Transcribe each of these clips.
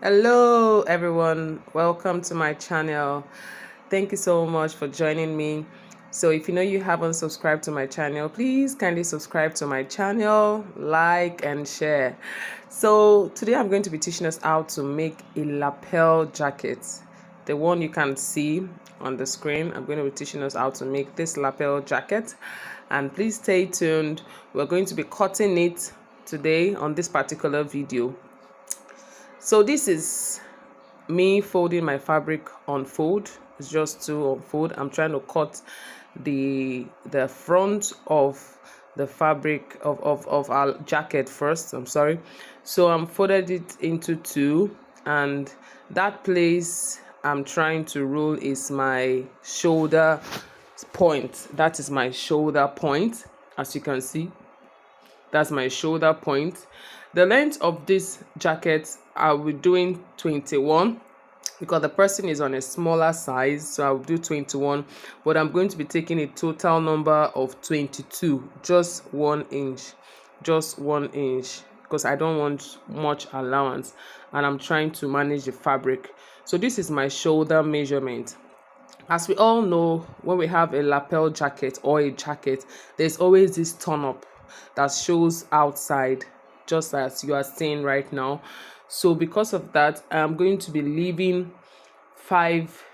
Hello everyone, welcome to my channel. Thank you so much for joining me. So if you know you haven't subscribed to my channel, please kindly subscribe to my channel, like and share. So today I'm going to be teaching us how to make a lapel jacket, the one you can see on the screen. I'm going to be teaching us how to make this lapel jacket, and please stay tuned. We're going to be cutting it today on this particular video. So this is me folding my fabric on fold. It's just to unfold. I'm trying to cut the front of the fabric of our jacket first. I'm sorry. So I'm folded it into two, and that place I'm trying to roll is my shoulder point. That is my shoulder point, as you can see. That's my shoulder point. The length of this jacket, I'll be doing 21 because the person is on a smaller size, so I'll do 21, but I'm going to be taking a total number of 22, just 1 inch, because I don't want much allowance and I'm trying to manage the fabric. So this is my shoulder measurement. As we all know, when we have a lapel jacket or a jacket, there's always this turn up that shows outside, just as you are seeing right now. So because of that, I'm going to be leaving 5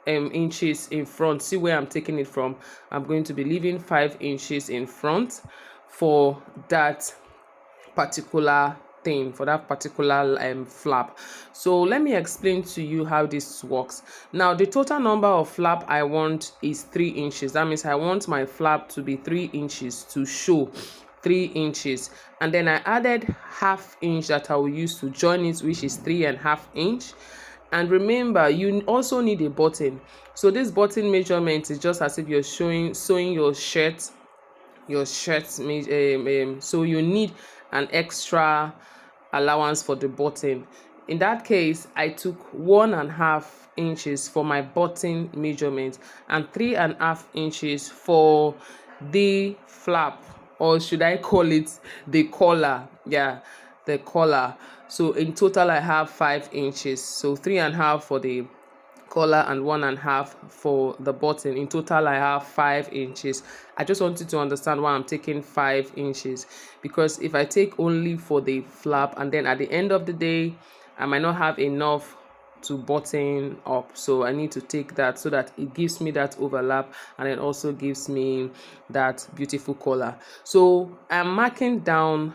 inches in front. See where I'm taking it from. I'm going to be leaving 5 inches in front for that particular thing, for that particular flap. So let me explain to you how this works. Now the total number of flap I want is 3 inches. That means I want my flap to be 3 inches, to show 3 inches, and then I added half inch that I will use to join it, which is 3.5 inch. And remember, you also need a button. So this button measurement is just as if you're sewing your shirt. So you need an extra allowance for the button. In that case, I took 1.5 inches for my button measurement and 3.5 inches for the flap, or should I call it the collar? Yeah, the collar. So in total I have 5 inches, so 3.5 for the collar and 1.5 for the button. In total I have 5 inches. I just wanted to understand why I'm taking 5 inches, because if I take only for the flap and then at the end of the day I might not have enough to button up, so I need to take that so that it gives me that overlap and it also gives me that beautiful collar. So I'm marking down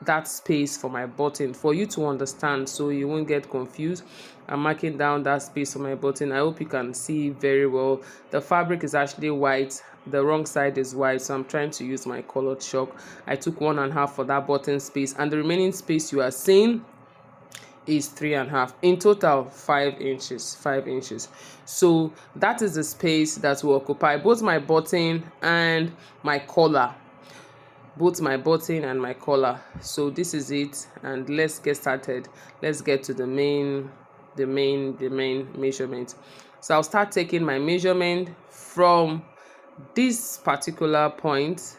that space for my button for you to understand, so you won't get confused. I'm marking down that space for my button. I hope you can see very well. The fabric is actually white, the wrong side is white, so I'm trying to use my colored chalk. I took 1.5 for that button space, and the remaining space you are seeing is 3.5. In total 5 inches. So that is the space that will occupy both my button and my collar. So this is it, and let's get started. Let's get to the main measurement. So I'll start taking my measurement from this particular point.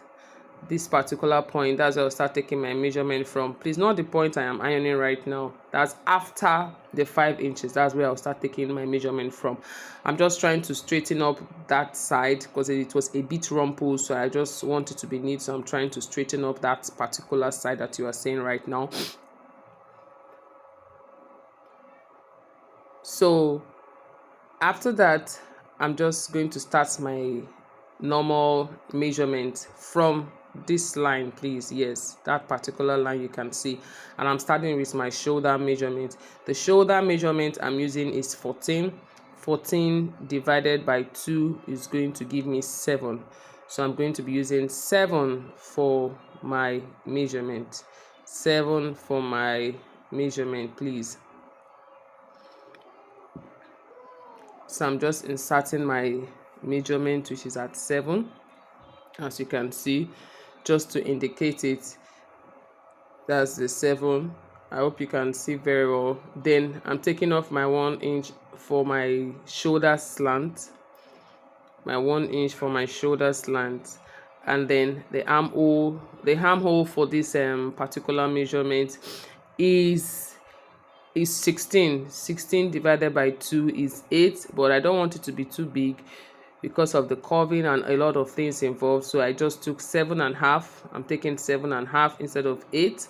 That's where I'll start taking my measurement from. Please note the point I am ironing right now. That's after the 5 inches. That's where I'll start taking my measurement from. I'm just trying to straighten up that side because it was a bit rumpled, so I just want it to be neat. So I'm trying to straighten up that particular side that you are seeing right now. So after that, I'm just going to start my normal measurement from this line, please. Yes, that particular line you can see, and I'm starting with my shoulder measurement. The shoulder measurement I'm using is 14 divided by 2 is going to give me 7, so I'm going to be using 7 for my measurement. 7 for my measurement, please. So I'm just inserting my measurement, which is at 7, as you can see, just to indicate it. That's the 7. I hope you can see very well. Then I'm taking off my 1 inch for my shoulder slant, and then the armhole for this particular measurement is is 16. 16 divided by 2 is 8, but I don't want it to be too big because of the curving and a lot of things involved. So I just took 7.5. I'm taking 7.5 instead of 8.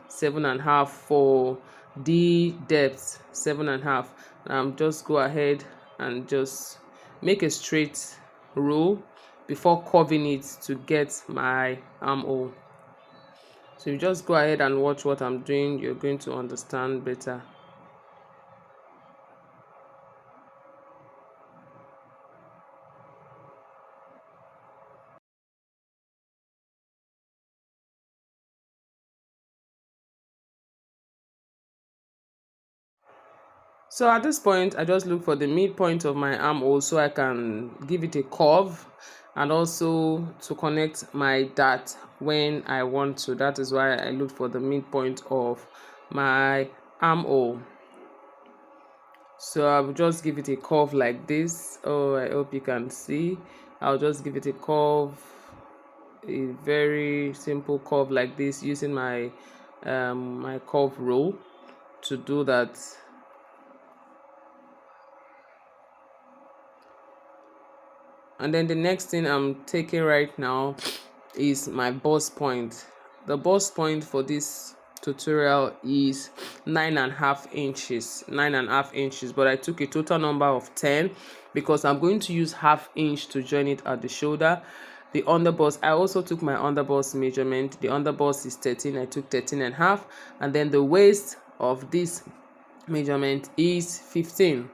7.5 for the depth. 7.5. Just go ahead and just make a straight row before curving it to get my armhole. So you just go ahead and watch what I'm doing. You're going to understand better. So at this point, I just look for the midpoint of my armhole so I can give it a curve, and also to connect my dart when I want to. That is why I look for the midpoint of my armhole. So I'll just give it a curve like this. Oh, I hope you can see. I'll just give it a curve, a very simple curve like this, using my my curve rule to do that. And then the next thing I'm taking right now is my bust point. The bust point for this tutorial is 9.5 inches. 9.5 inches, but I took a total number of 10 because I'm going to use half inch to join it at the shoulder. The underbust, I also took my underbust measurement. The underbust is 13. I took 13.5, and then the waist of this measurement is 15.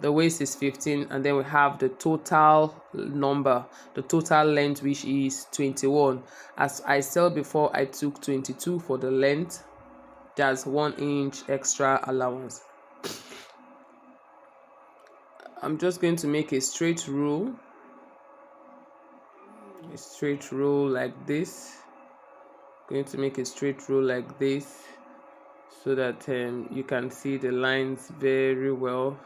The waist is 15, and then we have the total number, the total length, which is 21. As I said before, I took 22 for the length. That's 1 inch extra allowance. I'm just going to make a straight row, like this. Going to make a straight row like this so that you can see the lines very well.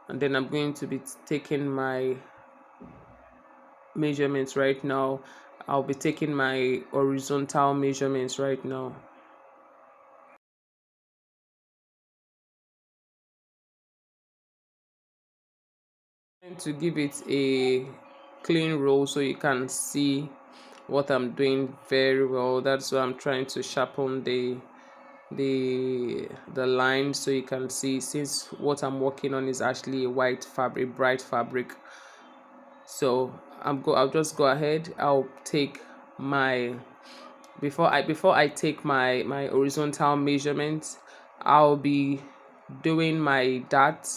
And then I'm going to be taking my measurements right now. I'll be taking my horizontal measurements right now. I'm trying to give it a clean roll so you can see what I'm doing very well. That's why I'm trying to sharpen the line so you can see, since what I'm working on is actually a white fabric, bright fabric. So I'll just go ahead. I'll take my before I take my horizontal measurements, I'll be doing my dart.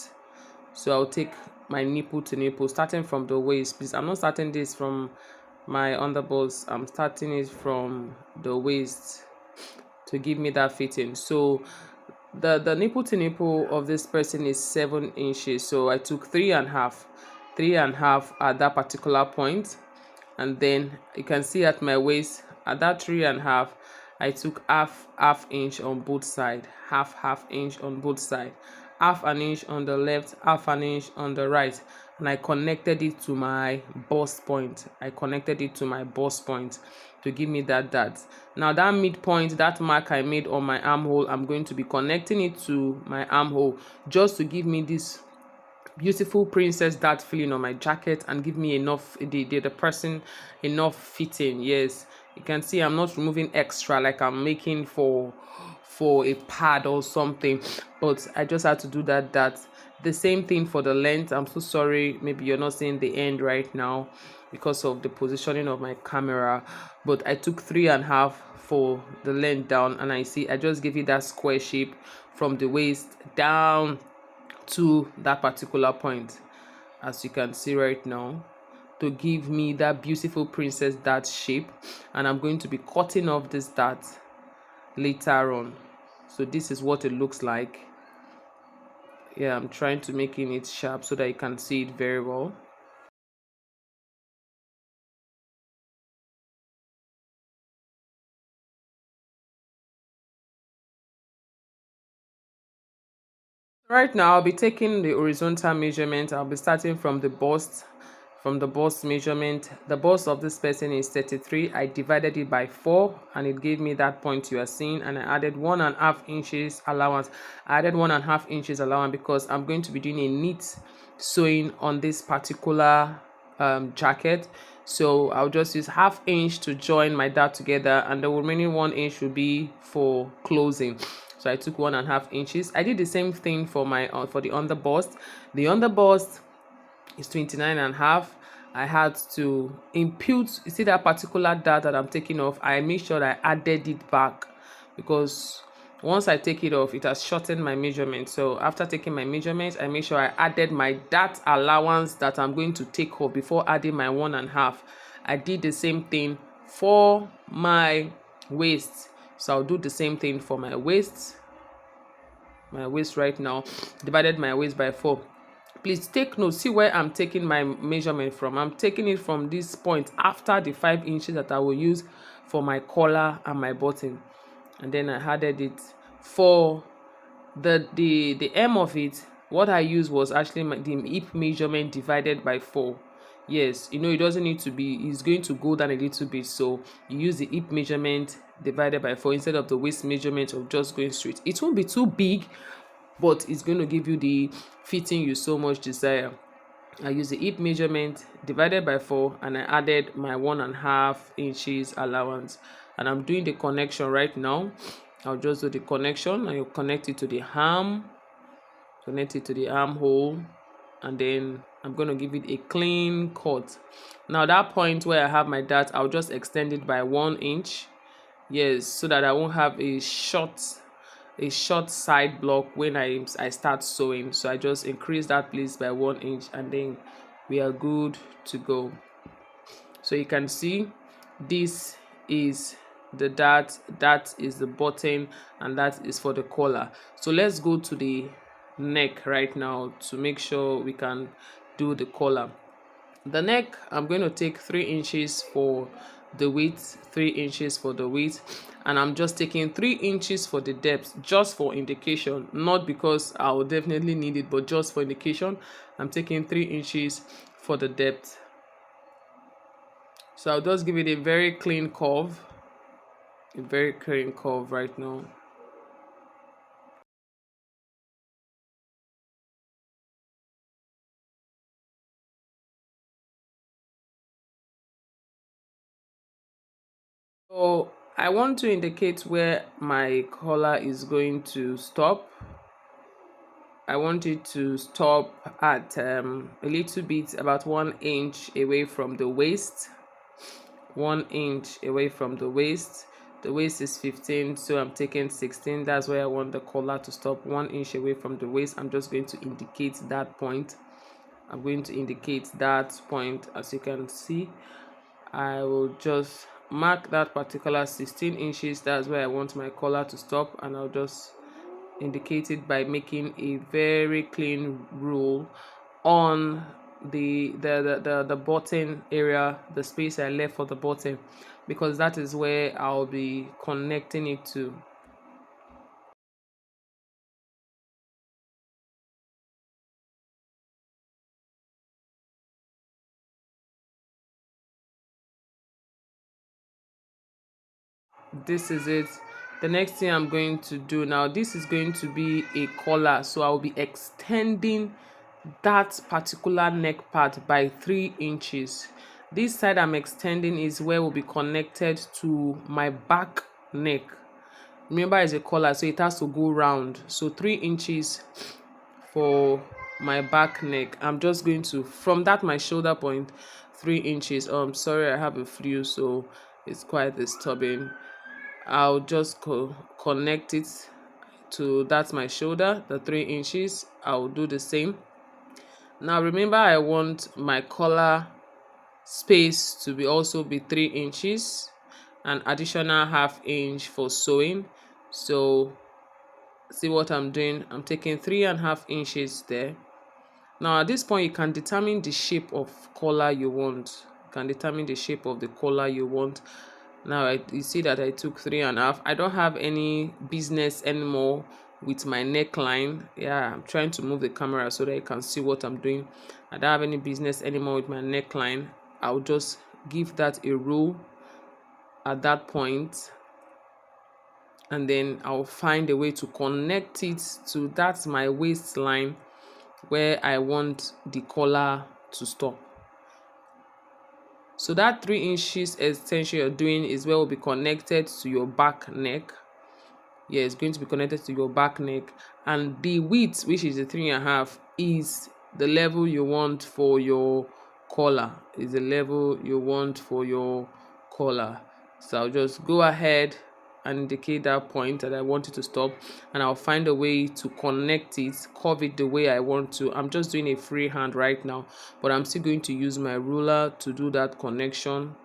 So I'll take my nipple to nipple, starting from the waist. Please, I'm not starting this from my underbust. I'm starting it from the waist to give me that fitting. So the nipple to nipple of this person is 7 inches. So I took 3.5 at that particular point, and then you can see at my waist at that 3.5, I took half inch on both side, half inch on both side, half an inch on the left, half an inch on the right, and I connected it to my bust point. To give me that dart. Now that midpoint, that mark I made on my armhole, I'm going to be connecting it to my armhole just to give me this beautiful princess dart feeling on my jacket and give me enough, the person enough fitting. Yes, you can see I'm not removing extra like I'm making for a pad or something, but I just had to do that. The same thing for the length. I'm so sorry, maybe you're not seeing the end right now because of the positioning of my camera, but I took 3.5 for the length down, and I see I just give it that square shape from the waist down to that particular point, as you can see right now, to give me that beautiful princess dart shape. And I'm going to be cutting off this dart later on. So this is what it looks like. Yeah, I'm trying to making it sharp so that you can see it very well. Right now I'll be taking the horizontal measurement. I'll be starting from the bust from the bust measurement. The bust of this person is 33. I divided it by 4 and it gave me that point you are seeing, and I added 1.5 inches allowance. I added 1.5 inches allowance because I'm going to be doing a neat sewing on this particular jacket. So I'll just use half inch to join my dart together, and the remaining 1 inch will be for closing. So I took 1.5 inches. I did the same thing for my for the underbust. The underbust is 29.5. I had to impute, you see that particular dart that I'm taking off, I made sure that I added it back, because once I take it off, it has shortened my measurement. So after taking my measurements, I made sure I added my dart allowance that I'm going to take off before adding my 1.5. I did the same thing for my waist. So I'll do the same thing for my waist. My waist right now, divided my waist by 4. Please take note, see where I'm taking my measurement from. I'm taking it from this point after the 5 inches that I will use for my collar and my button, and then I added it for the hem of it. What I used was actually the hip measurement divided by 4. Yes, you know, it doesn't need to be, it's going to go down a little bit, so you use the hip measurement divided by 4 instead of the waist measurement of just going straight. It won't be too big, but it's going to give you the fitting you so much desire. I use the hip measurement divided by 4, and I added my 1.5 inches allowance, and I'm doing the connection right now. I'll just do the connection, and you connect it to the arm, connect it to the armhole, and then I'm going to give it a clean cut. Now that point where I have my dart, I'll just extend it by 1 inch. Yes, so that I won't have a short side block when I start sewing. So I just increase that place by 1 inch, and then we are good to go. So you can see this is the dart, that is the button, and that is for the collar. So let's go to the neck right now to make sure we can do the collar. The neck, I'm going to take 3 inches for the width, 3 inches for the width, and I'm just taking 3 inches for the depth, just for indication, not because I will definitely need it, but just for indication. I'm taking 3 inches for the depth. So I'll just give it a very clean curve, right now. So I want to indicate where my collar is going to stop. I want it to stop at a little bit, about 1 inch away from the waist. 1 inch away from the waist. The waist is 15, so I'm taking 16. That's where I want the collar to stop, 1 inch away from the waist. I'm just going to indicate that point. I'm going to indicate that point. As you can see, I will just mark that particular 16 inches. That's where I want my collar to stop, and I'll just indicate it by making a very clean rule on the button area, the space I left for the button, because that is where I'll be connecting it to. This is it. The next thing I'm going to do now, this is going to be a collar, so I'll be extending that particular neck part by 3 inches. This side I'm extending is where will be connected to my back neck. Remember, it's a collar, so it has to go round. So 3 inches for my back neck. I'm just going to, from that my shoulder point, 3 inches. Sorry, I have a flu, so it's quite disturbing. I'll just connect it to, that's my shoulder, the 3 inches. I'll do the same. Now remember, I want my collar space to be also be 3 inches, an additional half inch for sewing. So see what I'm doing, I'm taking 3.5 inches there. Now at this point, you can determine the shape of collar you want. You can determine the shape of the collar you want. Now you see that I took 3.5. I don't have any business anymore with my neckline. Yeah, I'm trying to move the camera so that you can see what I'm doing. I don't have any business anymore with my neckline. I'll just give that a roll at that point, and then I'll find a way to connect it to that's my waistline where I want the collar to stop. So that 3 inches extension you're doing is where will be connected to your back neck. Yeah, it's going to be connected to your back neck, and the width, which is the 3.5, is the level you want for your collar. Is the level you want for your collar. So I'll just go ahead and indicate that point that I want it to stop, and I'll find a way to connect it, curve it the way I want to. I'm just doing a free hand right now, but I'm still going to use my ruler to do that connection.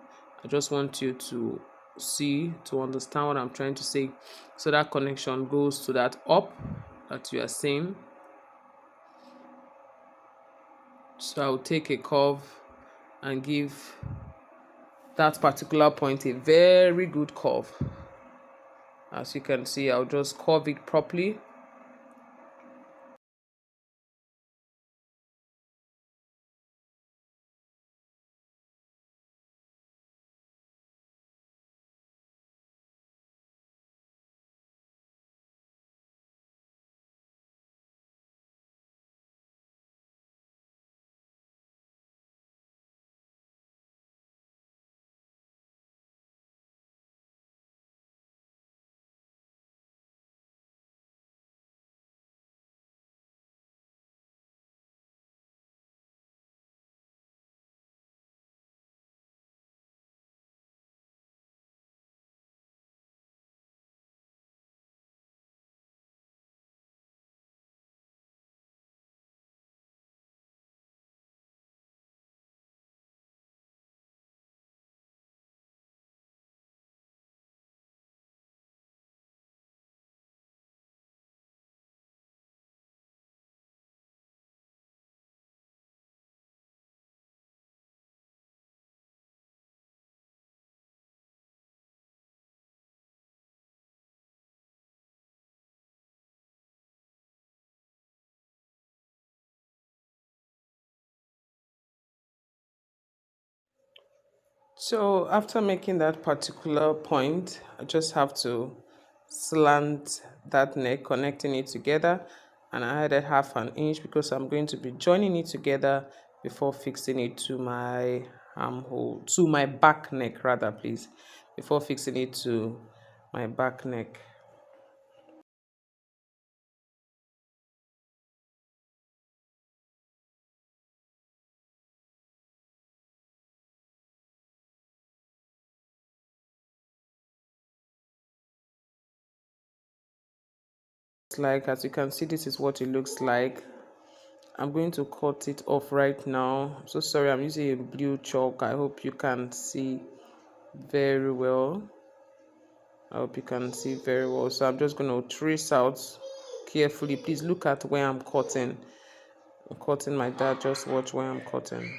I just want you to see, to understand what I'm trying to say. So that connection goes to that up that you are seeing. So I'll take a curve and give that particular point a very good curve. As you can see, I'll just curve it properly. So after making that particular point, I just have to slant that neck, connecting it together, and I added 1/2 inch because I'm going to be joining it together before fixing it to my armhole, to my back neck rather, please, before fixing it to my back neck. Like, as you can see, this is what it looks like. I'm going to cut it off right now. I'm so sorry, I'm using a blue chalk. I hope you can see very well. I hope you can see very well. So I'm just going to trace out carefully. Please look at where I'm cutting. I'm cutting my dad. Just watch where I'm cutting.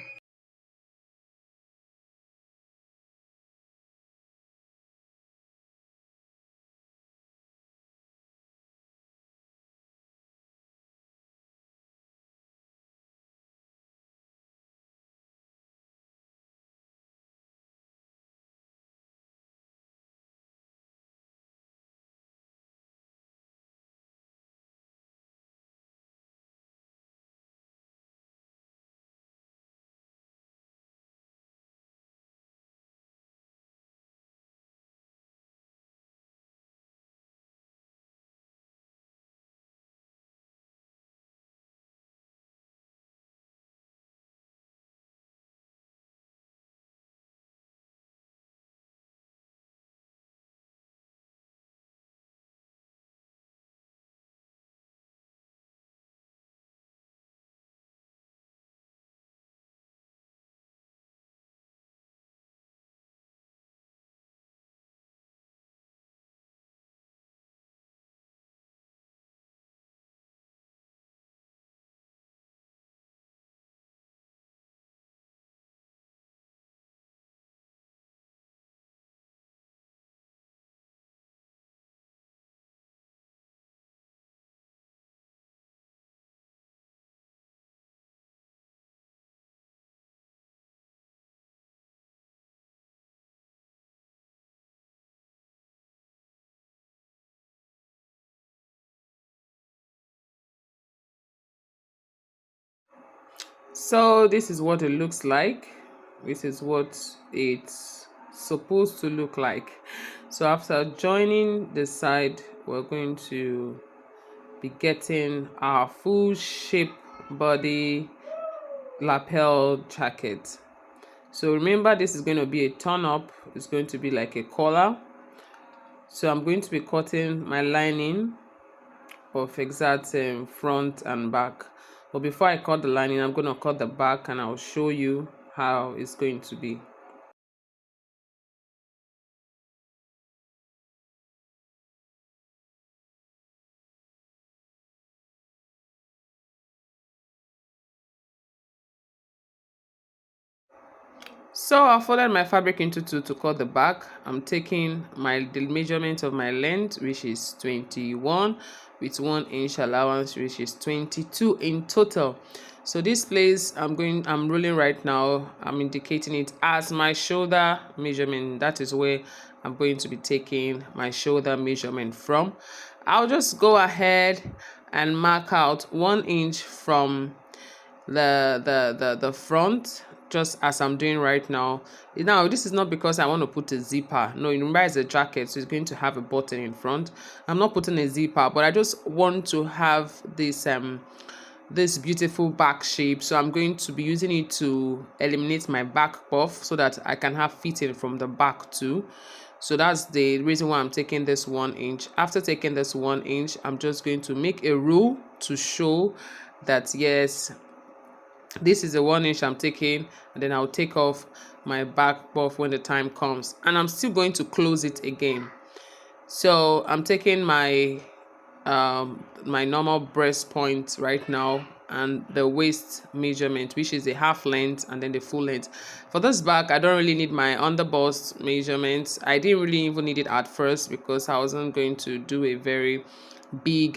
So this is what it looks like. This is what it's supposed to look like. So after joining the side, we're going to be getting our full shape body lapel jacket. So remember, this is going to be a turn up. It's going to be like a collar. So I'm going to be cutting my lining of exact front and back. But before I cut the lining, I'm going to cut the back and I'll show you how it's going to be. So I folded my fabric into two to cut the back. I'm taking the measurement of my length, which is 21, with 1 inch allowance, which is 22 in total. So this place I'm rolling right now, I'm indicating it as my shoulder measurement. That is where I'm going to be taking my shoulder measurement from. I'll just go ahead and mark out 1 inch from the front, just as I'm doing right now. Now this is not because I want to put a zipper. No, remember it's a jacket, so it's going to have a button in front. I'm not putting a zipper, but I just want to have this beautiful back shape, so I'm going to be using it to eliminate my back puff so that I can have fitting from the back too. So that's the reason why I'm taking this 1 inch. After taking this 1 inch, I'm just going to make a rule to show that yes, this is the 1 inch I'm taking, and then I'll take off my back buff when the time comes, and I'm still going to close it again. So I'm taking my my normal breast point right now and the waist measurement, which is the half length and then the full length. For this back, I don't really need my underbust measurements. I didn't really even need it at first because I wasn't going to do a very big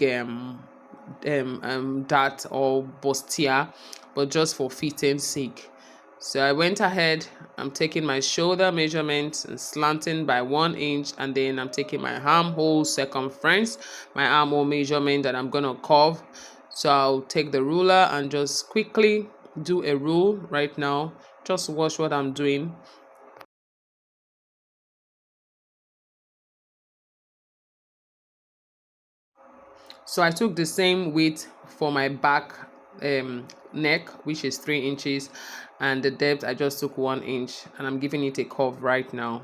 dart or bustier, but just for fitting sake. So I went ahead, I'm taking my shoulder measurement and slanting by 1 inch, and then I'm taking my armhole circumference, my armhole measurement that I'm gonna curve. So I'll take the ruler and just quickly do a rule right now. Just watch what I'm doing. So I took the same width for my back neck, which is 3 inches, and the depth I just took 1 inch, and I'm giving it a curve right now.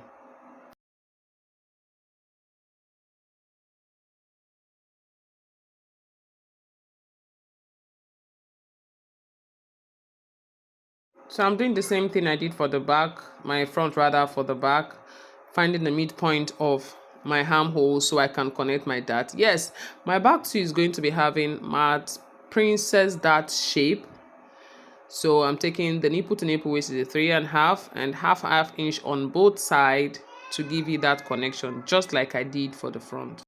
So I'm doing the same thing I did for the back, my front rather, for the back, finding the midpoint of my armhole so I can connect my dart. Yes, my back too is going to be having matte princess dart shape. So I'm taking the nipple to nipple, which is a 3.5 and half inch on both sides to give you that connection, just like I did for the front.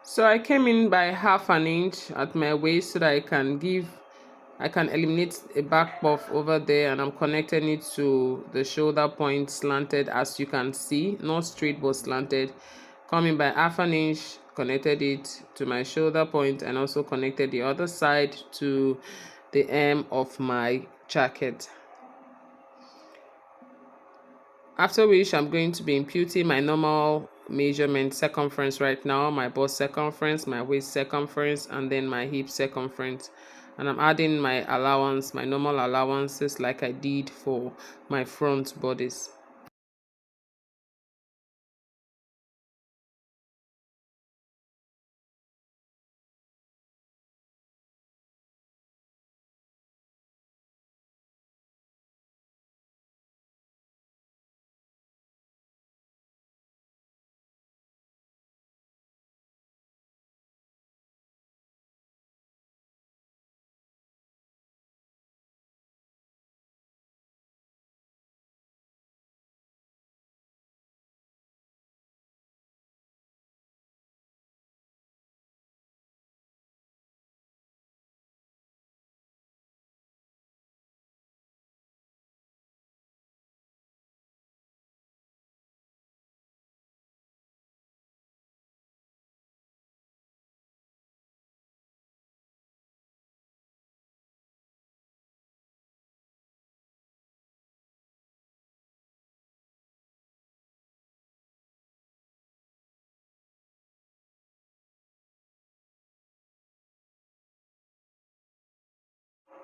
So I came in by half an inch at my waist so that I can eliminate a back puff over there, and I'm connecting it to the shoulder point slanted, as you can see, not straight but slanted. Coming by half an inch, connected it to my shoulder point and also connected the other side to the hem of my jacket. After which I'm going to be imputing my normal measurement circumference right now, my bust circumference, my waist circumference, and then my hip circumference. And I'm adding my allowance, my normal allowances, like I did for my front bodies.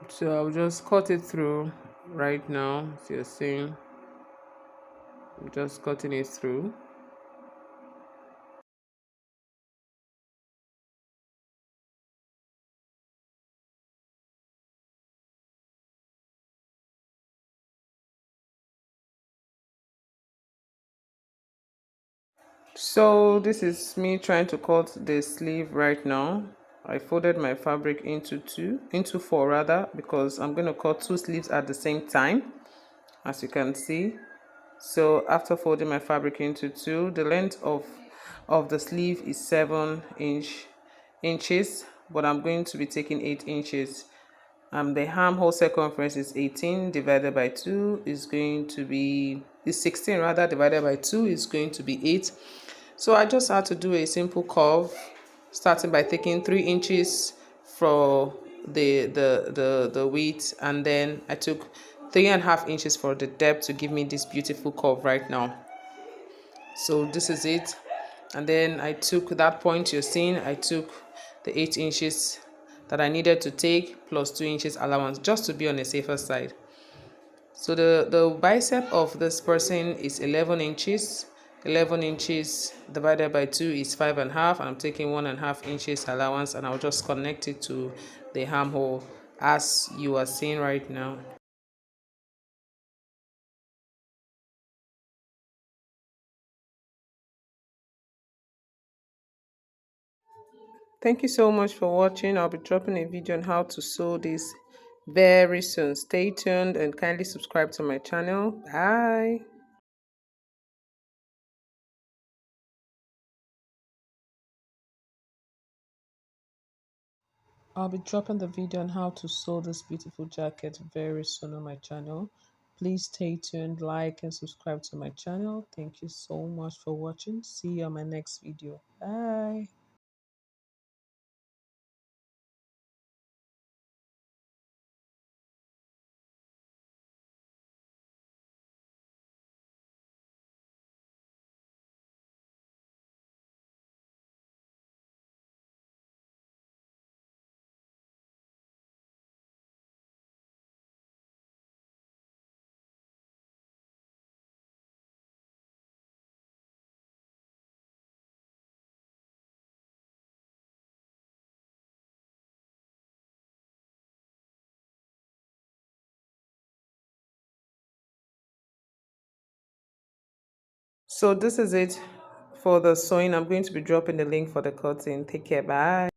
So I'll just cut it through right now. As you're seeing, I'm just cutting it through. So this is me trying to cut the sleeve right now. I folded my fabric into four rather, because I'm going to cut two sleeves at the same time, as you can see. So after folding my fabric into two, the length of the sleeve is 7 inches, but I'm going to be taking 8 inches. The armhole circumference is 18 divided by 2 is going to be, is 16 rather, divided by 2 is going to be 8. So I just had to do a simple curve, starting by taking 3 inches for the width, and then I took 3.5 inches for the depth to give me this beautiful curve right now. So this is it. And then I took that point you're seeing, I took the 8 inches that I needed to take plus 2 inches allowance, just to be on the safer side. So the bicep of this person is 11 inches. 11 inches divided by 2 is 5.5, and I'm taking 1.5 inches allowance, and I'll just connect it to the armhole as you are seeing right now. Thank you so much for watching. I'll be dropping a video on how to sew this very soon. Stay tuned and kindly subscribe to my channel. Bye. I'll be dropping the video on how to sew this beautiful jacket very soon on my channel. Please stay tuned, like and subscribe to my channel. Thank you so much for watching. See you on my next video. Bye. So this is it for the sewing. I'm going to be dropping the link for the cutting. Take care. Bye.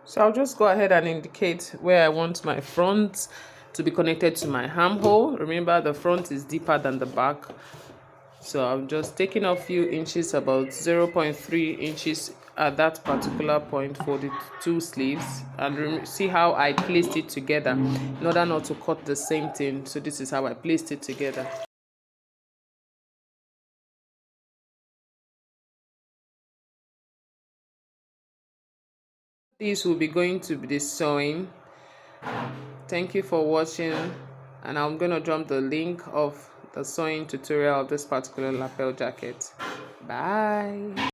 So I'll just go ahead and indicate where I want my front to be connected to my armhole. Remember, the front is deeper than the back. So I'm just taking a few inches, about 0.3 inches at that particular point for the two sleeves, and see how I placed it together in order not to cut the same thing. So this is how I placed it together. This will be going to be the sewing. Thank you for watching, and I'm gonna drop the link of the sewing tutorial of this particular lapel jacket. Bye.